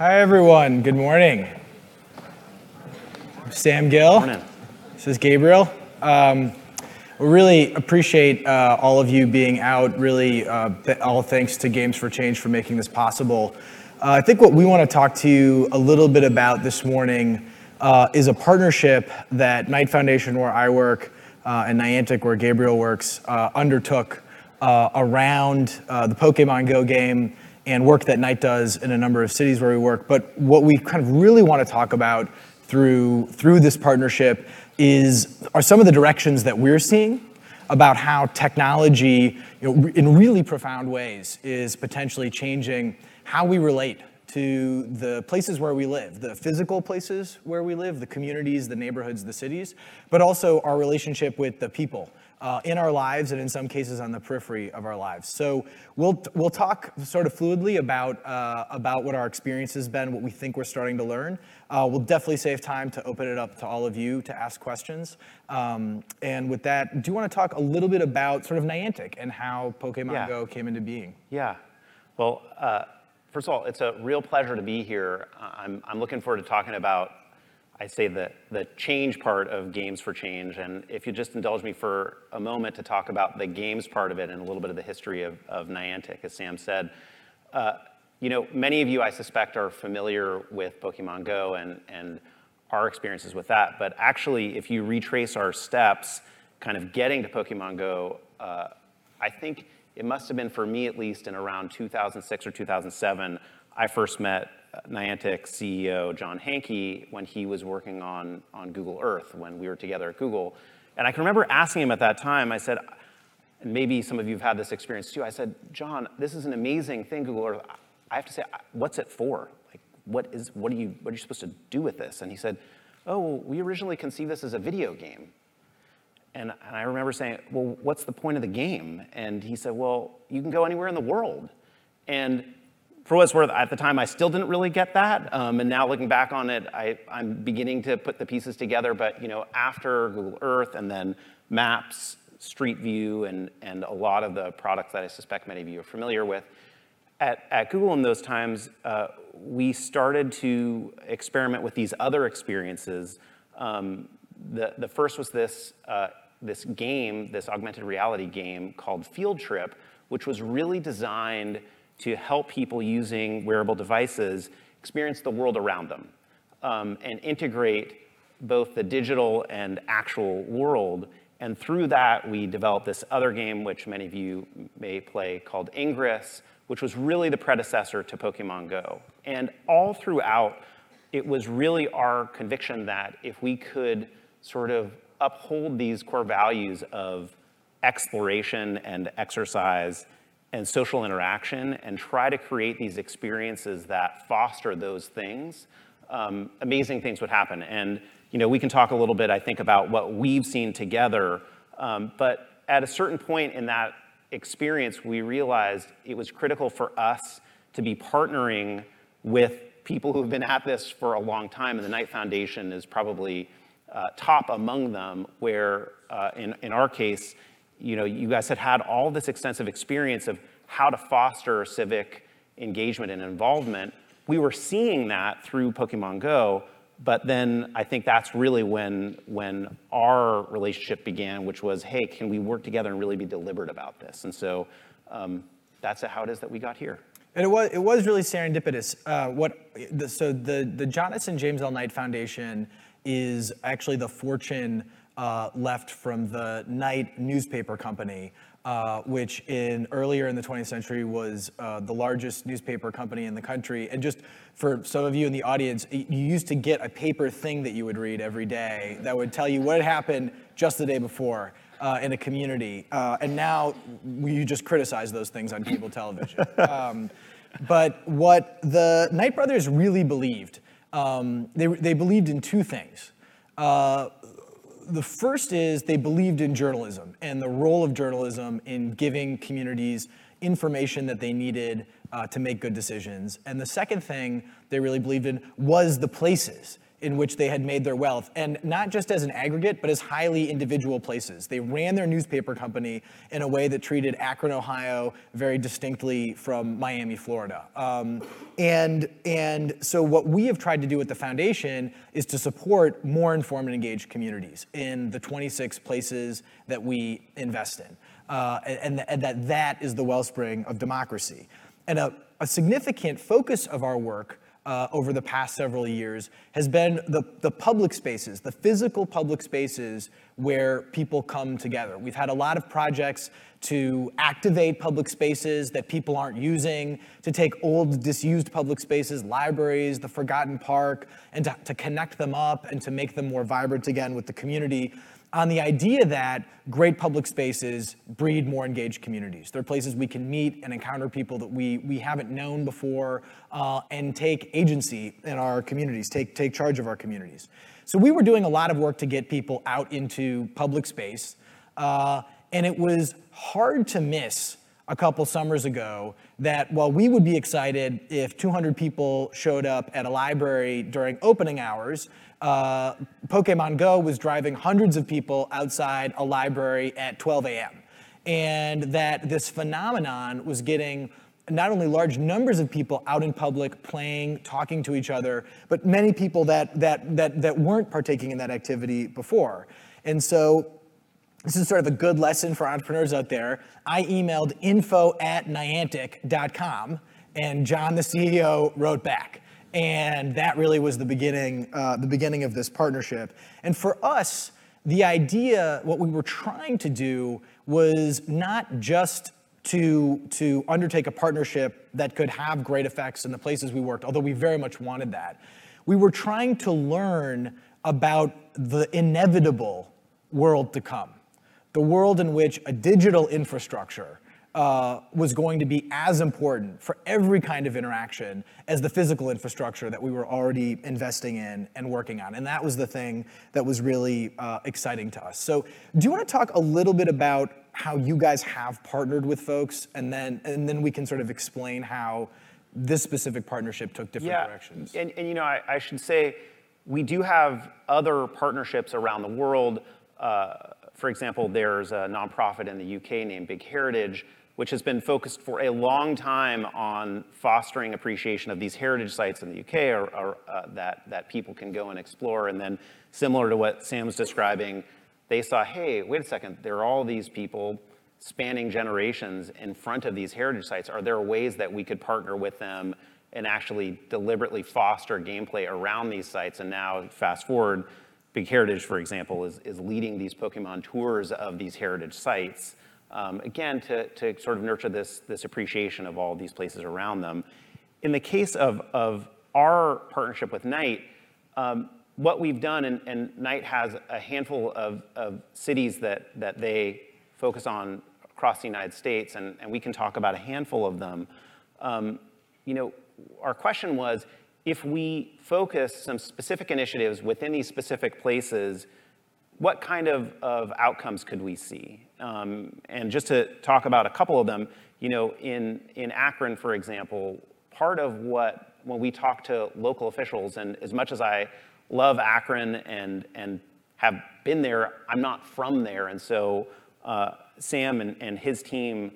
Hi, everyone. Good morning. I'm Sam Gill. Morning. This is Gabriel. We really appreciate all of you being out. Really, all thanks to Games for Change for making this possible. I think what we want to talk to you a little bit about this morning is a partnership that Knight Foundation, where I work, and Niantic, where Gabriel works, undertook around the Pokémon GO game and work that Knight does in a number of cities where we work. But what we kind of really want to talk about through this partnership are some of the directions that we're seeing about how technology, in really profound ways, is potentially changing how we relate to the places where we live, the physical places where we live, the communities, the neighborhoods, the cities, but also our relationship with the people in our lives and in some cases on the periphery of our lives. So we'll talk sort of fluidly about what our experience has been, what we think we're starting to learn. We'll definitely save time to open it up to all of you to ask questions. And with that, do you want to talk a little bit about sort of Niantic and how Pokémon GO came into being? Yeah. Well, first of all, it's a real pleasure to be here. I'm looking forward to talking about, I'd say, the change part of Games for Change. And if you just indulge me for a moment to talk about the games part of it and a little bit of the history of Niantic, as Sam said. Many of you, I suspect, are familiar with Pokemon GO and our experiences with that. But actually, if you retrace our steps, kind of getting to Pokemon GO, I think it must have been, for me at least, in around 2006 or 2007, I first met Niantic CEO John Hanke when he was working on Google Earth, when we were together at Google. And I can remember asking him at that time, I said, and maybe some of you have had this experience too, I said, John, this is an amazing thing, Google Earth. I have to say, what's it for? Like, what are you supposed to do with this? And he said, oh, well, we originally conceived this as a video game. And I remember saying, well, what's the point of the game? And he said, well, you can go anywhere in the world. And for what it's worth, at the time, I still didn't really get that. And now looking back on it, I'm beginning to put the pieces together. But after Google Earth and then Maps, Street View, and a lot of the products that I suspect many of you are familiar with, at Google in those times, we started to experiment with these other experiences. The first was this game, this augmented reality game called Field Trip, which was really designed to help people using wearable devices experience the world around them and integrate both the digital and actual world. And through that, we developed this other game, which many of you may play, called Ingress, which was really the predecessor to Pokemon GO. And all throughout, it was really our conviction that if we could sort of uphold these core values of exploration and exercise and social interaction and try to create these experiences that foster those things, amazing things would happen. And we can talk a little bit, I think, about what we've seen together. But at a certain point in that experience, we realized it was critical for us to be partnering with people who've been at this for a long time. And the Knight Foundation is probably top among them, where in our case, you guys had all this extensive experience of how to foster civic engagement and involvement. We were seeing that through Pokemon GO, but then I think that's really when our relationship began, which was, hey, can we work together and really be deliberate about this? And so that's how it is that we got here. And it was really serendipitous. So the Jonathan James L. Knight Foundation is actually the fortune left from the Knight newspaper company, which earlier in the 20th century was the largest newspaper company in the country. And just for some of you in the audience, you used to get a paper thing that you would read every day that would tell you what had happened just the day before in a community. And now you just criticize those things on cable television. But what the Knight brothers really believed, they believed in two things. The first is they believed in journalism and the role of journalism in giving communities information that they needed to make good decisions. And the second thing they really believed in was the places in which they had made their wealth, and not just as an aggregate, but as highly individual places. They ran their newspaper company in a way that treated Akron, Ohio very distinctly from Miami, Florida. And so what we have tried to do at the foundation is to support more informed and engaged communities in the 26 places that we invest in. And that is the wellspring of democracy. And a significant focus of our work over the past several years has been the public spaces, the physical public spaces where people come together. We've had a lot of projects to activate public spaces that people aren't using, to take old disused public spaces, libraries, the forgotten park, and to connect them up and to make them more vibrant again with the community, on the idea that great public spaces breed more engaged communities. They're places we can meet and encounter people that we haven't known before, and take agency in our communities, take charge of our communities. So we were doing a lot of work to get people out into public space, and it was hard to miss a couple summers ago that while we would be excited if 200 people showed up at a library during opening hours, Pokémon GO was driving hundreds of people outside a library at 12 a.m. And that this phenomenon was getting not only large numbers of people out in public playing, talking to each other, but many people that weren't partaking in that activity before. And so this is sort of a good lesson for entrepreneurs out there. I emailed info@niantic.com, and John, the CEO, wrote back. And that really was the beginning of this partnership. And for us, the idea, what we were trying to do was not just to undertake a partnership that could have great effects in the places we worked, although we very much wanted that. We were trying to learn about the inevitable world to come, the world in which a digital infrastructure was going to be as important for every kind of interaction as the physical infrastructure that we were already investing in and working on. And that was the thing that was really exciting to us. So do you want to talk a little bit about how you guys have partnered with folks, and then we can sort of explain how this specific partnership took different directions? And you know, I should say, we do have other partnerships around the world. For example, there's a nonprofit in the UK named Big Heritage, which has been focused for a long time on fostering appreciation of these heritage sites in the UK, or that people can go and explore. And then, similar to what Sam's describing, they saw, hey, wait a second, there are all these people spanning generations in front of these heritage sites. Are there ways that we could partner with them and actually deliberately foster gameplay around these sites? And now, fast forward, Big Heritage, for example, is leading these Pokemon tours of these heritage sites, again, to sort of nurture this appreciation of all these places around them. In the case of our partnership with Knight, what we've done, and Knight has a handful of cities that they focus on across the United States, and we can talk about a handful of them. You know, our question was, if we focus some specific initiatives within these specific places, what kind of outcomes could we see? And just to talk about a couple of them, you know, in Akron, for example, part of what, when we talk to local officials, and as much as I love Akron and have been there, I'm not from there. And so Sam and his team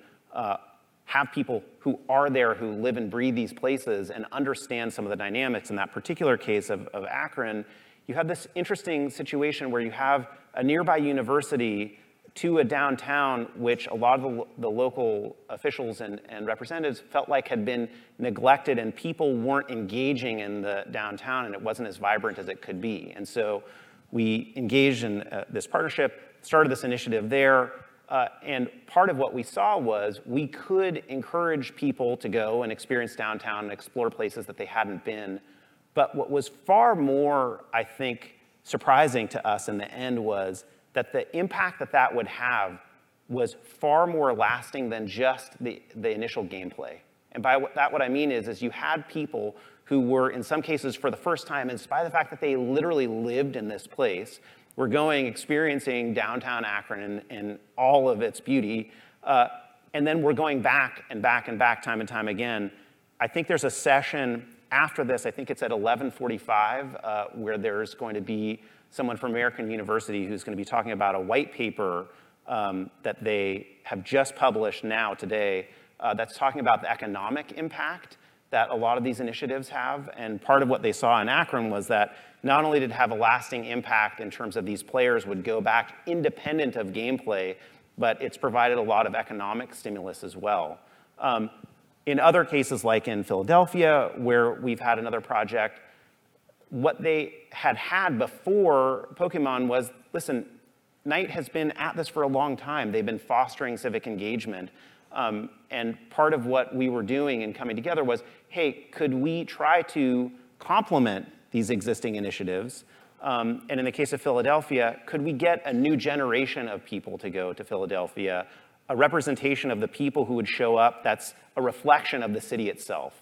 have people who are there, who live and breathe these places and understand some of the dynamics. In that particular case of Akron, you have this interesting situation where you have a nearby university to a downtown, which a lot of the local officials and representatives felt like had been neglected, and people weren't engaging in the downtown, and it wasn't as vibrant as it could be. And so we engaged in this partnership, started this initiative there, and part of what we saw was we could encourage people to go and experience downtown and explore places that they hadn't been. But what was far more, I think, surprising to us in the end was that the impact that would have was far more lasting than just the initial gameplay. And by what I mean is you had people who were, in some cases, for the first time, in spite of the fact that they literally lived in this place, were going, experiencing downtown Akron and all of its beauty, and then we're going back and back and back time and time again. I think there's a session after this, I think it's at 11:45, where there's going to be someone from American University who's going to be talking about a white paper that they have just published now today that's talking about the economic impact that a lot of these initiatives have. And part of what they saw in Akron was that not only did it have a lasting impact in terms of these players would go back independent of gameplay, but it's provided a lot of economic stimulus as well. In other cases, like in Philadelphia, where we've had another project, what they had before Pokemon was, listen, Knight has been at this for a long time. They've been fostering civic engagement. And part of what we were doing and coming together was, hey, could we try to complement these existing initiatives? And in the case of Philadelphia, could we get a new generation of people to go to Philadelphia, a representation of the people who would show up that's a reflection of the city itself,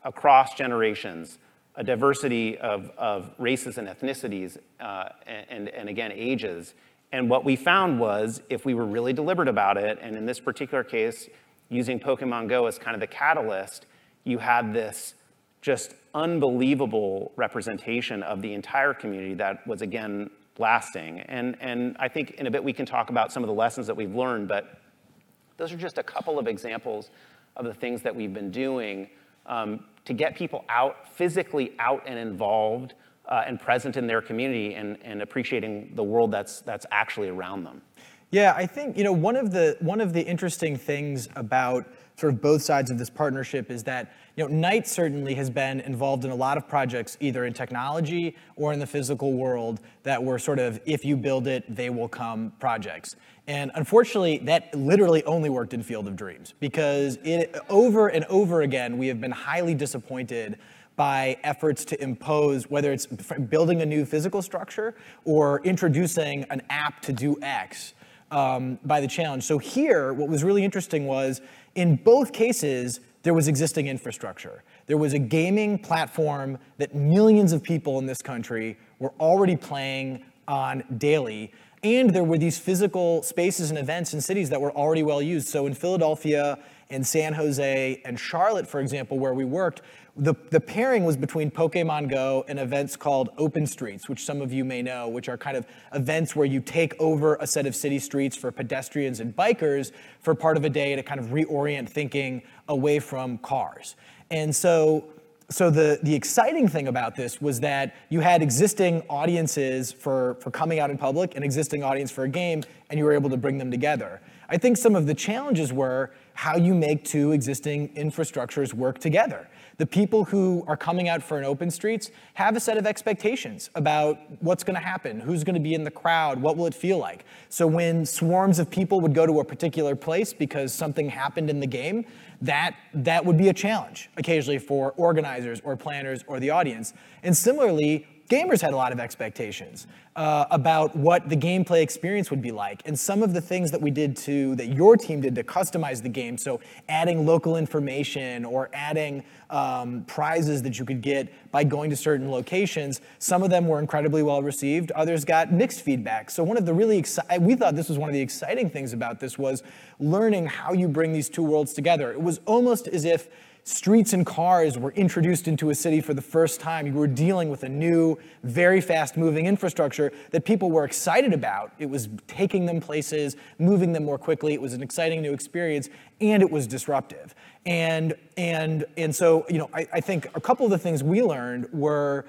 across generations, a diversity of races and ethnicities, and again, ages. And what we found was, if we were really deliberate about it, and in this particular case, using Pokemon GO as kind of the catalyst, you had this just unbelievable representation of the entire community that was, again, lasting. And I think in a bit we can talk about some of the lessons that we've learned, but those are just a couple of examples of the things that we've been doing to get people out, physically out and involved, and present in their community and appreciating the world that's actually around them. Yeah, I think one of the interesting things about sort of both sides of this partnership is that Knight certainly has been involved in a lot of projects, either in technology or in the physical world, that were sort of if you build it, they will come projects. And unfortunately, that literally only worked in Field of Dreams, because over and over again we have been highly disappointed by efforts to impose, whether it's building a new physical structure or introducing an app to do X, by the challenge. So here, what was really interesting was, in both cases, there was existing infrastructure. There was a gaming platform that millions of people in this country were already playing on daily, and there were these physical spaces and events in cities that were already well used. So in Philadelphia, in San Jose, and Charlotte, for example, where we worked, the pairing was between Pokemon GO and events called Open Streets, which some of you may know, which are kind of events where you take over a set of city streets for pedestrians and bikers for part of a day to kind of reorient thinking away from cars. And so the exciting thing about this was that you had existing audiences for coming out in public, an existing audience for a game, and you were able to bring them together. I think some of the challenges were how you make two existing infrastructures work together. The people who are coming out for an Open Streets have a set of expectations about what's going to happen, who's going to be in the crowd, what will it feel like. So when swarms of people would go to a particular place because something happened in the game, that would be a challenge occasionally for organizers or planners or the audience. And similarly, gamers had a lot of expectations about what the gameplay experience would be like. And some of the things that that your team did to customize the game, so adding local information or adding prizes that you could get by going to certain locations, some of them were incredibly well received, others got mixed feedback. So one of the we thought this was one of the exciting things about this was learning how you bring these two worlds together. It was almost as if streets and cars were introduced into a city for the first time. You were dealing with a new, very fast-moving infrastructure that people were excited about. It was taking them places, moving them more quickly. It was an exciting new experience, and it was disruptive. And so, I think a couple of the things we learned were,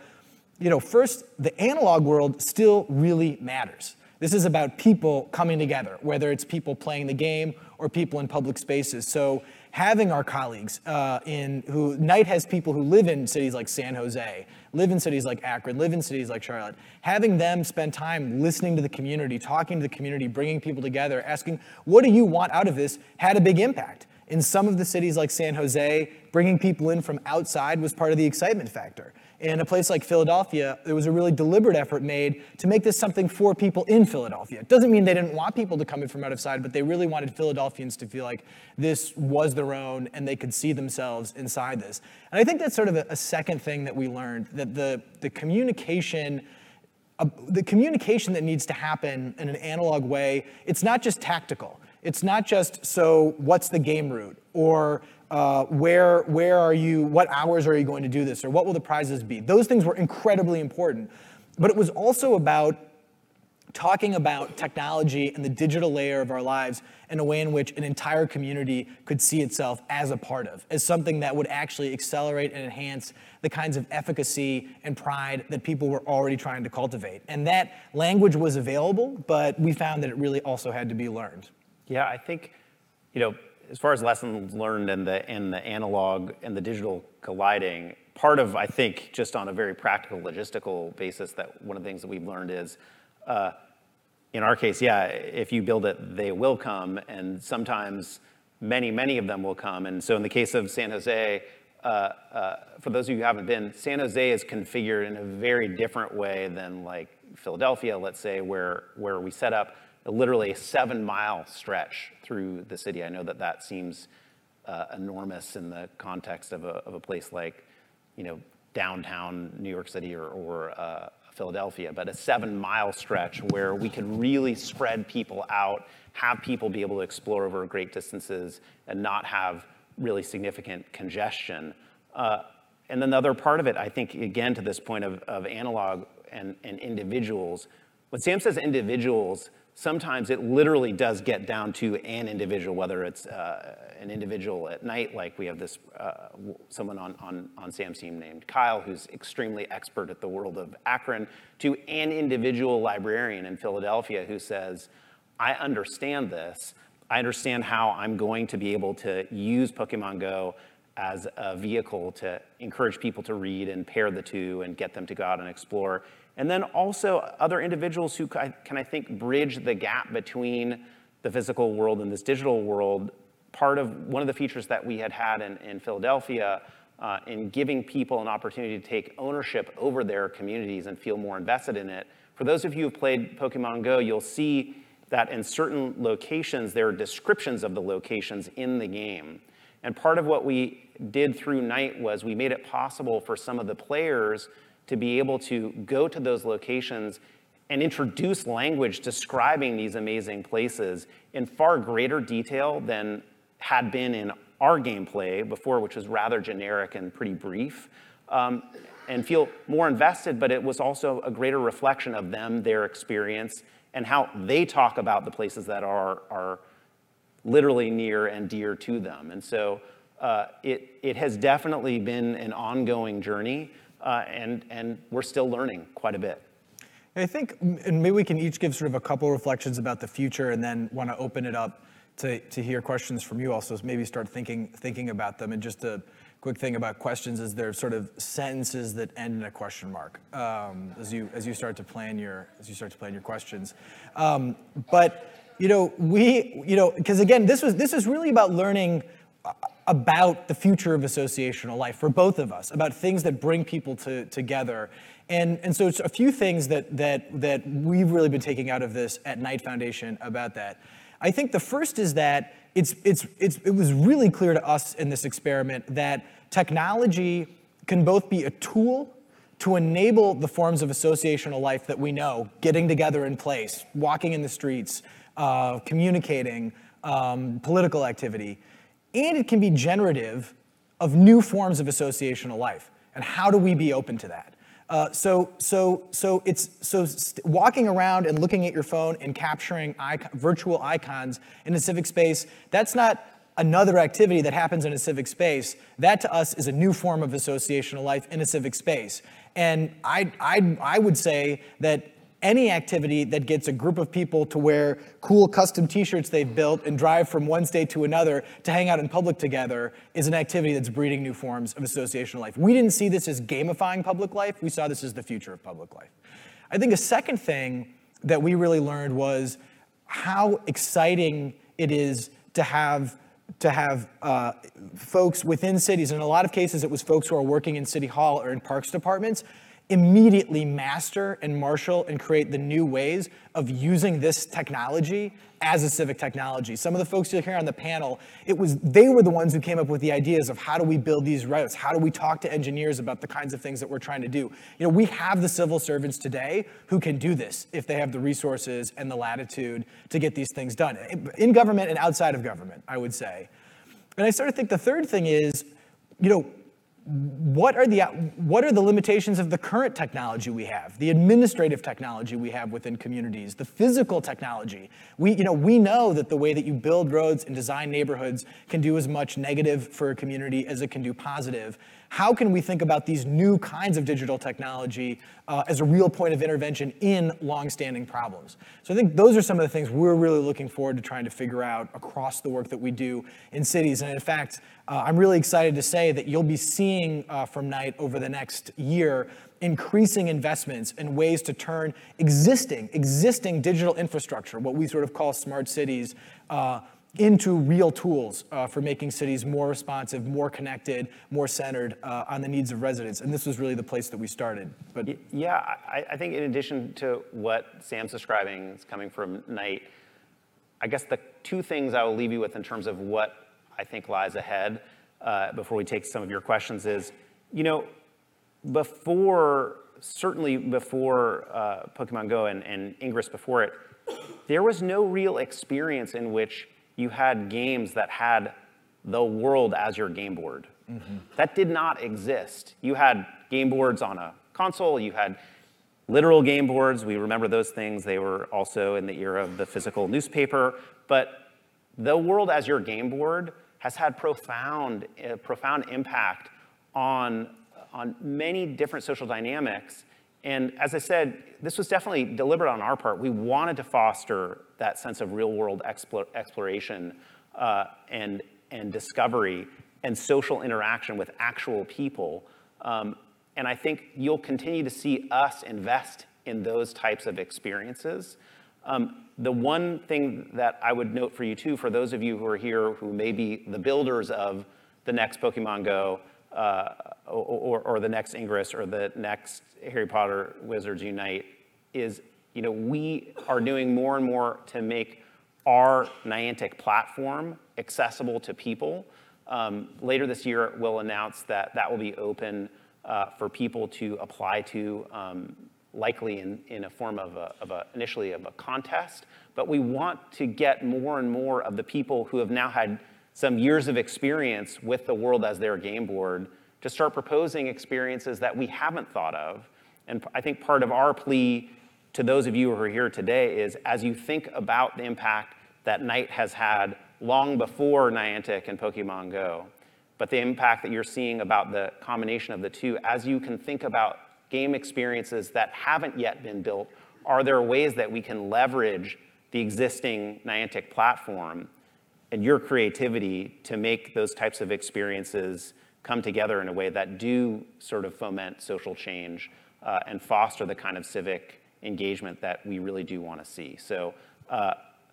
first, the analog world still really matters. This is about people coming together, whether it's people playing the game or people in public spaces. So having our colleagues Knight has people who live in cities like San Jose, live in cities like Akron, live in cities like Charlotte, having them spend time listening to the community, talking to the community, bringing people together, asking, what do you want out of this, had a big impact. In some of the cities like San Jose, bringing people in from outside was part of the excitement factor. In a place like Philadelphia, there was a really deliberate effort made to make this something for people in Philadelphia. It doesn't mean they didn't want people to come in from outside, but they really wanted Philadelphians to feel like this was their own and they could see themselves inside this. And I think that's sort of a second thing that we learned, that the communication that needs to happen in an analog way, it's not just tactical. It's not just, so what's the game route? Or where are you, what hours are you going to do this? Or what will the prizes be? Those things were incredibly important. But it was also about talking about technology and the digital layer of our lives in a way in which an entire community could see itself as a part of, as something that would actually accelerate and enhance the kinds of efficacy and pride that people were already trying to cultivate. And that language was available, but we found that it really also had to be learned. Yeah, I think, as far as lessons learned and the analog and the digital colliding, part of, I think, just on a very practical, logistical basis, that one of the things that we've learned is, in our case, yeah, if you build it, they will come, and sometimes many of them will come. And so in the case of San Jose, for those of you who haven't been, San Jose is configured in a very different way than like Philadelphia, let's say, where we set up literally a 7-mile stretch through the city. I know that seems enormous in the context of a place like, downtown New York City or Philadelphia, but a 7-mile stretch where we could really spread people out, have people be able to explore over great distances and not have really significant congestion. And then the other part of it, I think, again, to this point of analog and individuals, when Sam says individuals, sometimes it literally does get down to an individual, whether it's an individual at night, like we have this someone on Sam's team named Kyle, who's extremely expert at the world of Akron, to an individual librarian in Philadelphia who says, I understand this. I understand how I'm going to be able to use Pokemon GO as a vehicle to encourage people to read and pair the two and get them to go out and explore. And then also other individuals who can, I think, bridge the gap between the physical world and this digital world. Part of one of the features that we had in Philadelphia in giving people an opportunity to take ownership over their communities and feel more invested in it. For those of you who've played Pokemon GO, you'll see that in certain locations, there are descriptions of the locations in the game. And part of what we did through Night was we made it possible for some of the players to be able to go to those locations and introduce language describing these amazing places in far greater detail than had been in our gameplay before, which was rather generic and pretty brief, and feel more invested, but it was also a greater reflection of them, their experience, and how they talk about the places that are literally near and dear to them. And so it has definitely been an ongoing journey, and we're still learning quite a bit. I think, and maybe we can each give sort of a couple reflections about the future and then want to open it up to hear questions from you also, so maybe start thinking about them. And just a quick thing about questions is they're sort of sentences that end in a question mark as you start to plan your questions. But because again, this is really about learning about the future of associational life for both of us, about things that bring people together. And so it's a few things that we've really been taking out of this at Knight Foundation about that. I think the first is that it was really clear to us in this experiment that technology can both be a tool to enable the forms of associational life that we know, getting together in place, walking in the streets, communicating, political activity, and it can be generative of new forms of associational life. And how do we be open to that? So walking around and looking at your phone and capturing virtual icons in a civic space, that's not another activity that happens in a civic space. That to us is a new form of associational life in a civic space. And I would say that any activity that gets a group of people to wear cool custom t-shirts they've built and drive from one state to another to hang out in public together is an activity that's breeding new forms of associational life. We didn't see this as gamifying public life. We saw this as the future of public life. I think a second thing that we really learned was how exciting it is to have folks within cities. In a lot of cases, it was folks who are working in City Hall or in parks departments. immediately master and marshal and create the new ways of using this technology as a civic technology. Some of the folks you'll hear on the panel, they were the ones who came up with the ideas of how do we build these routes? How do we talk to engineers about the kinds of things that we're trying to do? We have the civil servants today who can do this if they have the resources and the latitude to get these things done, in government and outside of government, I would say. And I sort of think the third thing is, what are the limitations of the current technology we have, the administrative technology we have within communities, the physical technology? We know that the way that you build roads and design neighborhoods can do as much negative for a community as it can do positive. How can we think about these new kinds of digital technology as a real point of intervention in longstanding problems? So I think those are some of the things we're really looking forward to trying to figure out across the work that we do in cities. And in fact, I'm really excited to say that you'll be seeing from Knight over the next year increasing investments in ways to turn existing digital infrastructure, what we sort of call smart cities, into real tools for making cities more responsive, more connected, more centered on the needs of residents. And this was really the place that we started. But yeah, I think in addition to what Sam's describing is coming from Knight, I guess the two things I will leave you with in terms of what I think lies ahead before we take some of your questions is, certainly before Pokemon GO and Ingress before it, there was no real experience in which you had games that had the world as your game board. Mm-hmm. That did not exist. You had game boards on a console, you had literal game boards. We remember those things. They were also in the era of the physical newspaper. But the world as your game board has had profound impact on many different social dynamics. And as I said, this was definitely deliberate on our part. We wanted to foster that sense of real-world exploration and discovery and social interaction with actual people. And I think you'll continue to see us invest in those types of experiences. The one thing that I would note for you too, for those of you who are here who may be the builders of the next Pokemon GO, or the next Ingress or the next Harry Potter Wizards Unite, is we are doing more and more to make our Niantic platform accessible to people. Later this year, we'll announce that will be open for people to apply to, likely in a form initially of a contest. But we want to get more and more of the people who have now had some years of experience with the world as their game board to start proposing experiences that we haven't thought of. And I think part of our plea to those of you who are here today is, as you think about the impact that Knight has had long before Niantic and Pokemon GO, but the impact that you're seeing about the combination of the two, as you can think about game experiences that haven't yet been built, are there ways that we can leverage the existing Niantic platform and your creativity to make those types of experiences come together in a way that do sort of foment social change and foster the kind of civic engagement that we really do want to see. So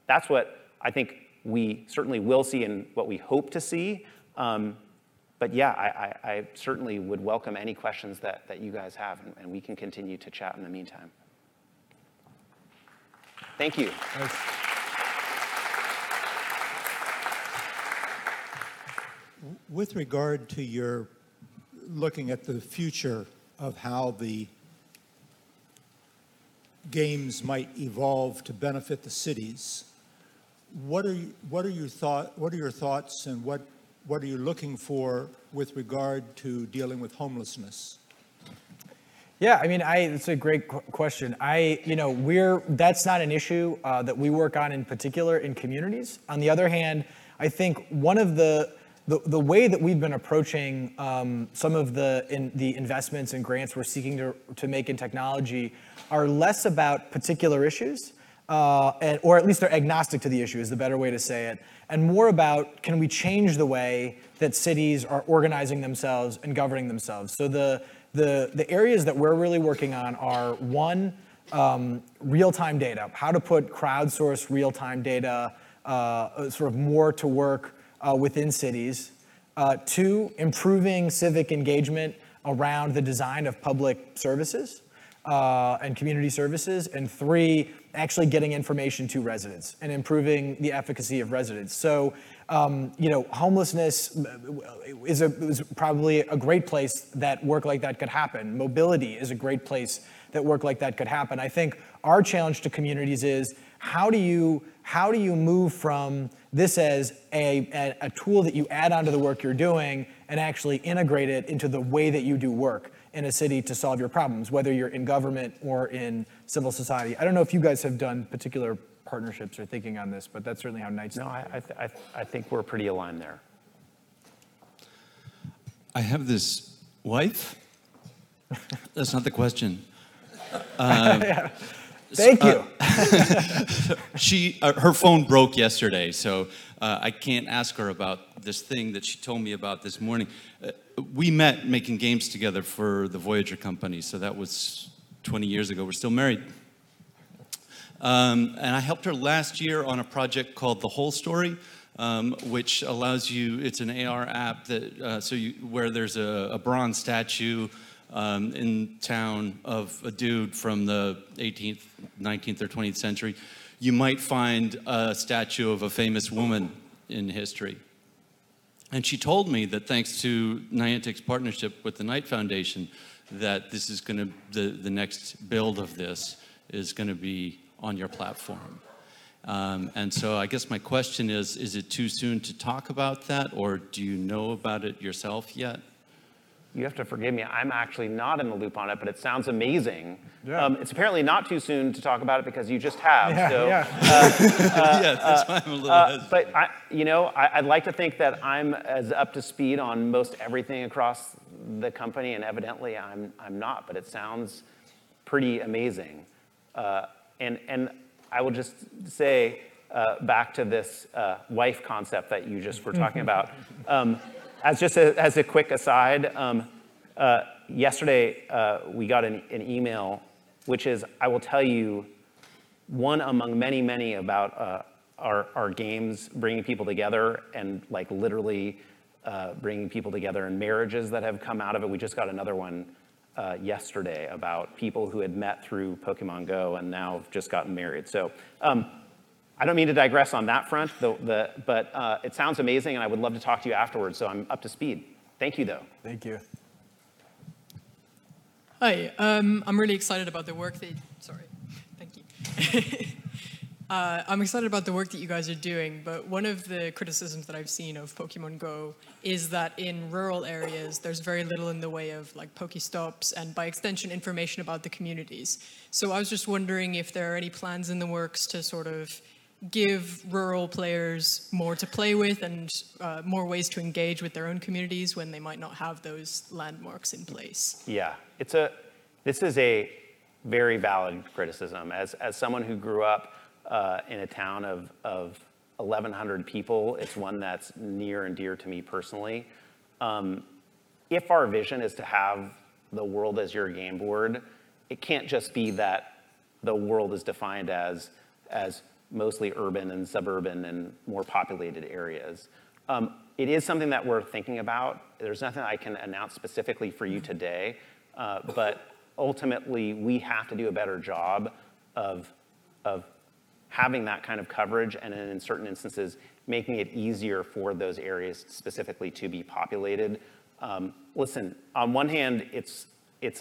that's what I think we certainly will see and what we hope to see. But yeah, I certainly would welcome any questions that you guys have, and we can continue to chat in the meantime. Thank you. Thanks. With regard to your looking at the future of how the games might evolve to benefit the cities, what are your thoughts, and what are you looking for with regard to dealing with homelessness? Yeah, I mean, it's a great question. That's not an issue that we work on in particular in communities. On the other hand, I think one of the way that we've been approaching some of the investments and grants we're seeking to make in technology are less about particular issues, or at least they're agnostic to the issue is the better way to say it, and more about, can we change the way that cities are organizing themselves and governing themselves? So the areas that we're really working on are, one, real-time data, how to put crowdsourced real-time data sort of more to work within cities. Two, improving civic engagement around the design of public services and community services, and 3, actually getting information to residents and improving the efficacy of residents. So, homelessness is probably a great place that work like that could happen. Mobility is a great place that work like that could happen. I think our challenge to communities is how do you move from this as a tool that you add onto the work you're doing and actually integrate it into the way that you do work in a city to solve your problems, whether you're in government or in civil society. I don't know if you guys have done particular partnerships or thinking on this, but that's certainly how Knight's. No, I think we're pretty aligned there. I have this wife. That's not the question. Thank you. Her phone broke yesterday, so I can't ask her about this thing that she told me about this morning. We met making games together for the Voyager company, so that was 20 years ago. We're still married. And I helped her last year on a project called The Whole Story, which allows you, it's an AR app that where there's a bronze statue in town of a dude from the 18th, 19th, or 20th century. You might find a statue of a famous woman in history. And she told me that thanks to Niantic's partnership with the Knight Foundation, that this is going to, the next build of this is going to be on your platform. And so I guess my question is it too soon to talk about that, or do you know about it yourself yet? You have to forgive me. I'm actually not in the loop on it, but it sounds amazing. Yeah. It's apparently not too soon to talk about it because you just have. Yeah, so, yeah. Yeah, that's why I'm a little hesitant. But I'd like to think that I'm as up to speed on most everything across the company, and evidently I'm not. But it sounds pretty amazing. And I will just say back to this wife concept that you just were talking about. As a quick aside, yesterday we got an email, which is, I will tell you, one among many, many about our games bringing people together and like literally bringing people together and marriages that have come out of it. We just got another one yesterday about people who had met through Pokémon GO and now have just gotten married. So I don't mean to digress on that front, but it sounds amazing, and I would love to talk to you afterwards, so I'm up to speed. Thank you, though. Thank you. Hi, I'm really excited about the work that, thank you. I'm excited about the work that you guys are doing, but one of the criticisms that I've seen of Pokemon Go is that in rural areas, there's very little in the way of like Pokestops and by extension, information about the communities. So I was just wondering if there are any plans in the works to sort of give rural players more to play with and more ways to engage with their own communities when they might not have those landmarks in place. Yeah, this is a very valid criticism. As someone who grew up in a town of 1,100 people, it's one that's near and dear to me personally. If our vision is to have the world as your game board, it can't just be that the world is defined as mostly urban and suburban and more populated areas. It is something that we're thinking about. There's nothing I can announce specifically for you today, but ultimately we have to do a better job of having that kind of coverage and in certain instances making it easier for those areas specifically to be populated. Listen, on one hand, it's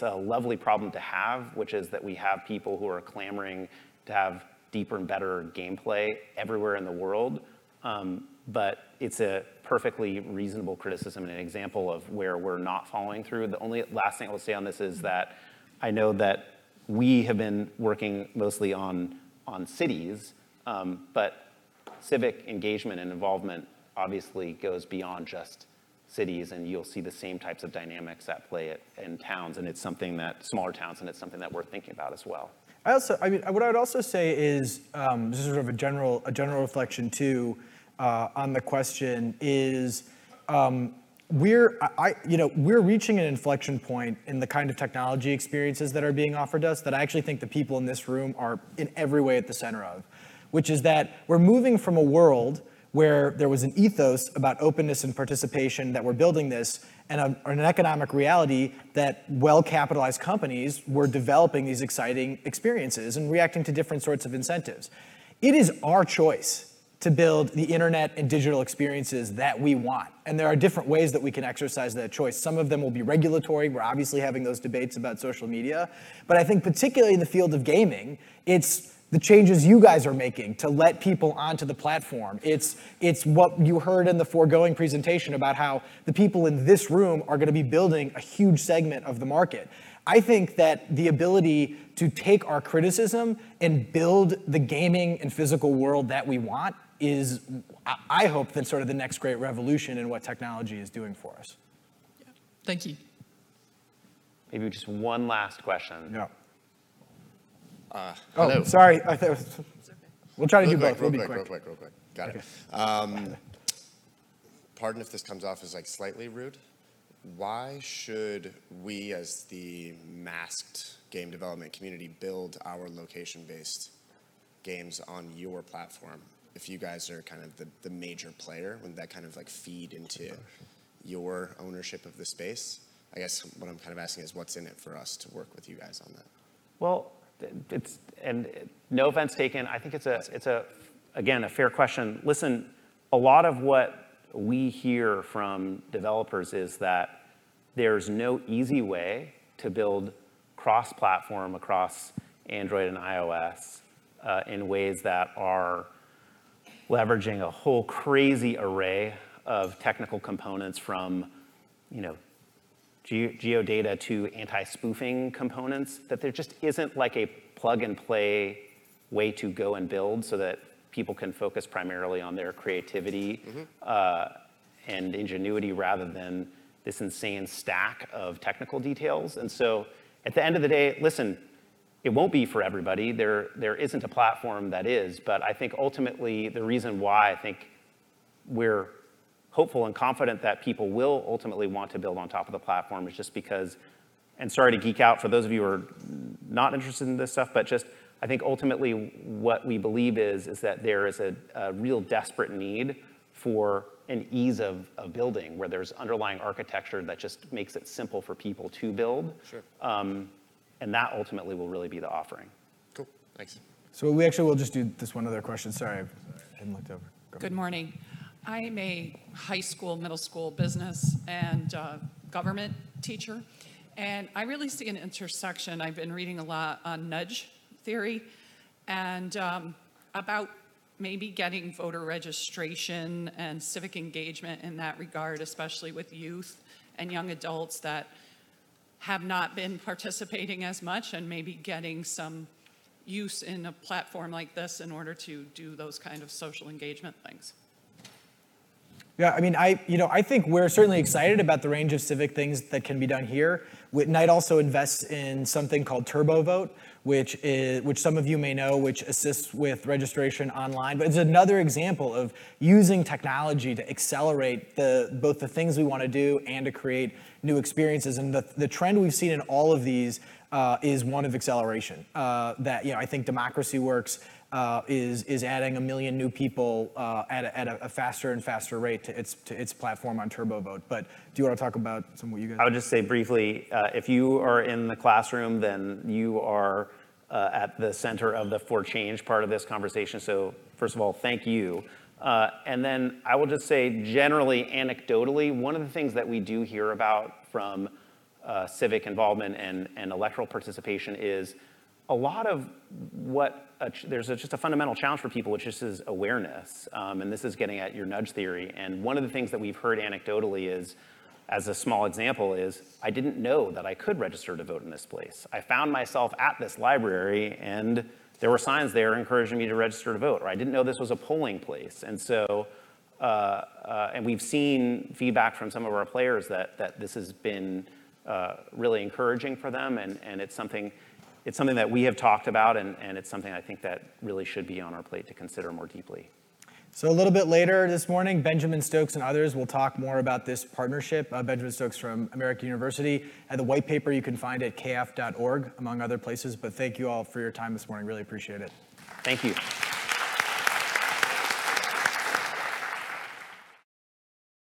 a lovely problem to have, which is that we have people who are clamoring to have deeper and better gameplay everywhere in the world, but it's a perfectly reasonable criticism and an example of where we're not following through. The only last thing I will say on this is that I know that we have been working mostly on cities, but civic engagement and involvement obviously goes beyond just cities, and you'll see the same types of dynamics at play in towns, and it's something that, smaller towns, and it's something that we're thinking about as well. I mean, what I would also say is, this is sort of a general reflection too, on the question is, we're reaching an inflection point in the kind of technology experiences that are being offered us that I actually think the people in this room are in every way at the center of, which is that we're moving from a world where there was an ethos about openness and participation that we're building this, and an economic reality that well-capitalized companies were developing these exciting experiences and reacting to different sorts of incentives. It is our choice to build the internet and digital experiences that we want. And there are different ways that we can exercise that choice. Some of them will be regulatory. We're obviously having those debates about social media. But I think particularly in the field of gaming, it's the changes you guys are making to let people onto the platform. It's what you heard in the foregoing presentation about how the people in this room are going to be building a huge segment of the market. I think that the ability to take our criticism and build the gaming and physical world that we want is, I hope, then sort of the next great revolution in what technology is doing for us. Yeah. Thank you. Maybe just one last question. Yeah. Hello. Oh, sorry. We'll try to do both. Real We'll be quick. quick. Got it. Pardon if this comes off as like slightly rude. Why should we, as the masked game development community, build our location-based games on your platform if you guys are kind of the major player? Wouldn't that kind of like feed into your ownership of the space? I guess what I'm kind of asking is what's in it for us to work with you guys on that? Well, and no offense taken, I think it's again, a fair question. Listen, a lot of what we hear from developers is that there's no easy way to build cross-platform across Android and iOS in ways that are leveraging a whole crazy array of technical components from, geodata to anti-spoofing components, that there just isn't like a plug-and-play way to go and build so that people can focus primarily on their creativity and ingenuity rather than this insane stack of technical details. And so at the end of the day, listen, it won't be for everybody. There isn't a platform that is, but I think ultimately the reason why I think we're hopeful and confident that people will ultimately want to build on top of the platform is just because, and sorry to geek out for those of you who are not interested in this stuff, but just I think ultimately what we believe is that there is a real desperate need for an ease of building where there's underlying architecture that just makes it simple for people to build. Sure. And that ultimately will really be the offering. Cool, thanks. So we actually will just do this one other question. Sorry, I hadn't looked over. Good morning. I'm a high school, middle school business and government teacher, and I really see an intersection. I've been reading a lot on nudge theory and about maybe getting voter registration and civic engagement in that regard, especially with youth and young adults that have not been participating as much, and maybe getting some use in a platform like this in order to do those kind of social engagement things. Yeah, I mean, I think we're certainly excited about the range of civic things that can be done here. Knight also invests in something called Turbo Vote, which some of you may know, which assists with registration online. But it's another example of using technology to accelerate both the things we want to do and to create new experiences. And the trend we've seen in all of these is one of acceleration. I think Democracy Works is adding 1 million new people at a faster and faster rate to its platform on Turbo Vote. But do you want to talk about some of what you guys? I would just say briefly, if you are in the classroom, then you are at the center of the For Change part of this conversation. So first of all, thank you. And then I will just say generally, anecdotally, one of the things that we do hear about from civic involvement and electoral participation is a lot of what there's just a fundamental challenge for people, which is awareness. And this is getting at your nudge theory. And one of the things that we've heard anecdotally is, as a small example, is I didn't know that I could register to vote in this place. I found myself at this library and there were signs there encouraging me to register to vote, or I didn't know this was a polling place. And so, and we've seen feedback from some of our players that this has been really encouraging for them, and it's something that we have talked about, and it's something I think that really should be on our plate to consider more deeply. So a little bit later this morning, Benjamin Stokes and others will talk more about this partnership. Benjamin Stokes from American University, and the white paper you can find at kf.org, among other places. But thank you all for your time this morning. Really appreciate it. Thank you.